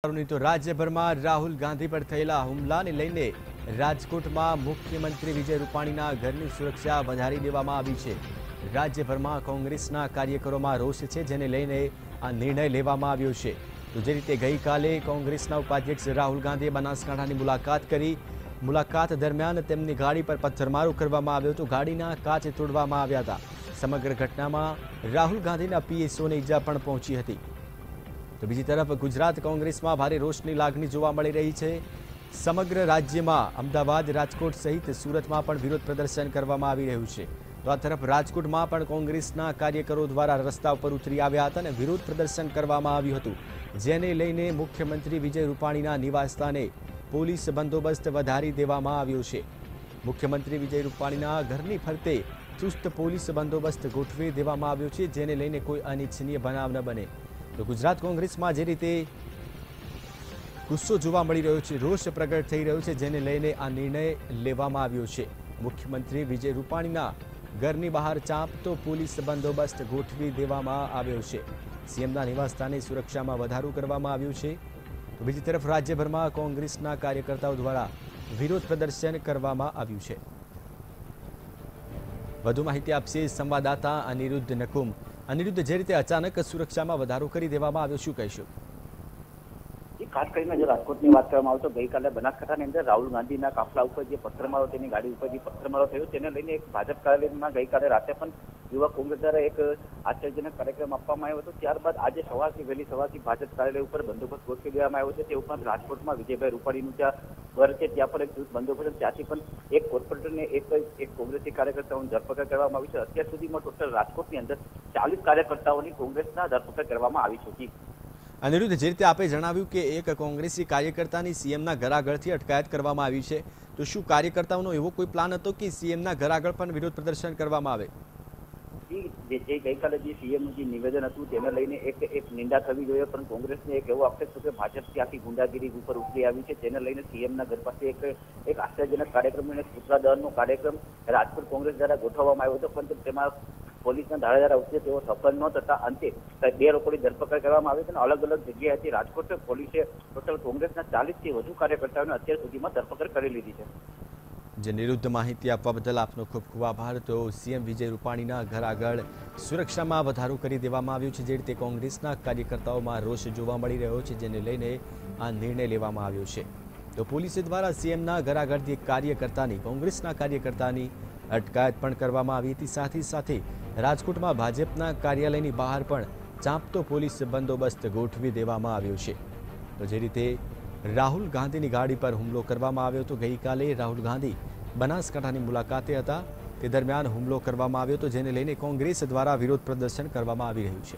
तो राज्यभर में राहुल गांधी पर थयेला हुमलाने लईने राजकोटમાં मुख्यमंत्री विजय रूपाणीना घरनी सुरक्षा वधारी देवामां आवी छे। राज्यभરમાં कोंग्रेसना कार्यकरोमां रोष छे, जेने लईने आ निर्णय लेवामां આવ્યો છે। तो जे रीते गईकाले कोंग्रेसना उपाध्यक्ष राहुल गांधीए बनासकांठानी मुलाकात करी। मुलाकात दरमियान तेमनी गाड़ी पर पत्थरमारो करवामां આવ્યો तो गाड़ीना काच तोड़वामां આવ્યા હતા। समग्र घटनामां राहुल गांधीना पीएसओने ईजा पण पहोंची हती। तो बीजी तरफ गुजरात कोंग्रेस में भारे रोषनी लागणी जोवा मळी रही है। समग्र राज्य में अमदावाद, राजकोट सहित सूरत में पण विरोध प्रदर्शन करवामां आवी रह्युं छे। तो आ तरफ राजकोट में पण कोंग्रेसना कार्यकरो द्वारा रस्ता पर उतरी आव्या हता अने विरोध प्रदर्शन करवामां आव्युं हतुं, जेने लईने मुख्यमंत्री विजय रूपाणीना निवासस्थाने पोलीस बंदोबस्त वधारी देवामां आव्यो छे। मुख्यमंत्री विजय रूपाणीना घरनी फरते चुस्त पोलीस बंदोबस्त गोठवी देवामां आव्यो छे, जेने लईने कोई अनिच्छनीय बनाव न बने। तो गुजरात कोंग्रेस में जे रीते गुस्सो जोवा मळी रह्यो छे, रोष प्रगट थई रह्यो छे, जेने लईने आ निर्णय लेवामां आव्यो छे। मुख्यमंत्री विजय रूपाणीना घरनी बहार चांपतो पोलीस बंदोबस्त गोठवी देवामां आव्यो छे। सीएमना निवासस्थाने सुरक्षामां वधारो करवामां आव्यो छे। तो बीजी तरफ राज्यभरमां कोंग्रेसना कार्यकर्ताओ द्वारा विरोध प्रदर्शन करवामां आव्युं छे। વધુ માહિતી આપશે સંવાદદાતા અનિરુદ્ધ નકુમ। અનિરુદ્ધ, જે રીતે અચાનક સુરક્ષામાં વધારો કરી દેવામાં આવ્યો, શું કહેશો? ખાસ કરીને જો રાજકોટની વાત કરવામાં આવે તો ગઈકાલે બનાસકાંઠાની અંદર રાહુલ ગાંધીના કાફલા ઉપર જે પથ્થરમારો, તેની ગાડી ઉપર જે પથ્થરમારો થયો, તેને લઈને એક ભાજપ કાર્યાલયમાં ગઈકાલે રાતે પણ યુવા કોંગ્રેસ દ્વારા એક આશ્ચર્યજનક કાર્યક્રમ આપવામાં આવ્યો હતો। ત્યારબાદ આજે સવારથી વહેલી સવારથી ભાજપ કાર્યાલય ઉપર બંદોબસ્ત ગોઠવી દેવામાં આવ્યો છે। તે ઉપરાંત રાજકોટમાં વિજયભાઈ રૂપાણીનું જ્યાં ઘર છે ત્યાં પણ એક બંદોબસ્ત, ત્યાંથી પણ એક કોર્પોરેટરને એક કોંગ્રેસી કાર્યકર્તાઓની ધરપકડ કરવામાં આવી છે। અત્યાર સુધીમાં ટોટલ રાજકોટની અંદર 40 કાર્યકર્તાઓની કોંગ્રેસના ધરપકડ કરવામાં આવી છે। અનિરુદ્ધ, જે રીતે આપે જણાવ્યું કે એક કોંગ્રેસી કાર્યકર્તાની સીએમના ઘર આગળથી અટકાયત કરવામાં આવી છે, તો શું કાર્યકર્તાઓનો એવો કોઈ પ્લાન હતો કે સીએમના ઘર આગળ પણ વિરોધ પ્રદર્શન કરવામાં આવે? ગઈકાલે જે સીએમનું જે નિવેદન હતું તેને લઈને એક નિંદા થવી જોઈએ, પણ કોંગ્રેસને એક એવો આક્ષેપ છે કે ભાજપ ત્યાંથી ગુંડાગીરી ઉપર ઉતરી આવી છે, તેને લઈને સીએમના ઘર પાસે એક આશ્ચર્યજનક કાર્યક્રમ અને પુતળા દહનનો કાર્યક્રમ રાજકોટ કોંગ્રેસ દ્વારા ગોઠવવામાં આવ્યો હતો, પણ તેમાં પોલીસના ધારાધારા ઉતરે તેઓ સફળ ન થતા અંતે 2 લોકોની ધરપકડ કરવામાં આવી છે અને અલગ અલગ જગ્યાએથી રાજકોટ પોલીસે ટોટલ કોંગ્રેસના 40થી વધુ કાર્યકર્તાઓને અત્યાર સુધીમાં ધરપકડ કરી લીધી છે। જે નિરુદ્ધ માહિતી આપવા બદલ આપનો ખૂબ ખૂબ આભાર। તો સીએમ વિજય રૂપાણીના ઘર આગળ સુરક્ષામાં વધારો કરી દેવામાં આવ્યો છે। જે રીતે કોંગ્રેસના કાર્યકર્તાઓમાં રોષ જોવા મળી રહ્યો છે, જેને લઈને આ નિર્ણય લેવામાં આવ્યો છે। તો પોલીસ દ્વારા સીએમના ઘર આગળથી કાર્યકર્તાની, કોંગ્રેસના કાર્યકર્તાની અટકાયત પણ કરવામાં આવી હતી। સાથે સાથે રાજકોટમાં ભાજપના કાર્યાલયની બહાર પણ ચાંપતો પોલીસ બંદોબસ્ત ગોઠવી દેવામાં આવ્યો છે। તો જે રીતે રાહુલ ગાંધીની ગાડી પર હુમલો કરવામાં આવ્યો હતો, ગઈકાલે રાહુલ ગાંધી બનાસકાંઠાની મુલાકાતે હતા, તે દરમિયાન હુમલો કરવામાં આવ્યો હતો, જેને લઈને કોંગ્રેસ દ્વારા વિરોધ પ્રદર્શન કરવામાં આવી રહ્યું છે।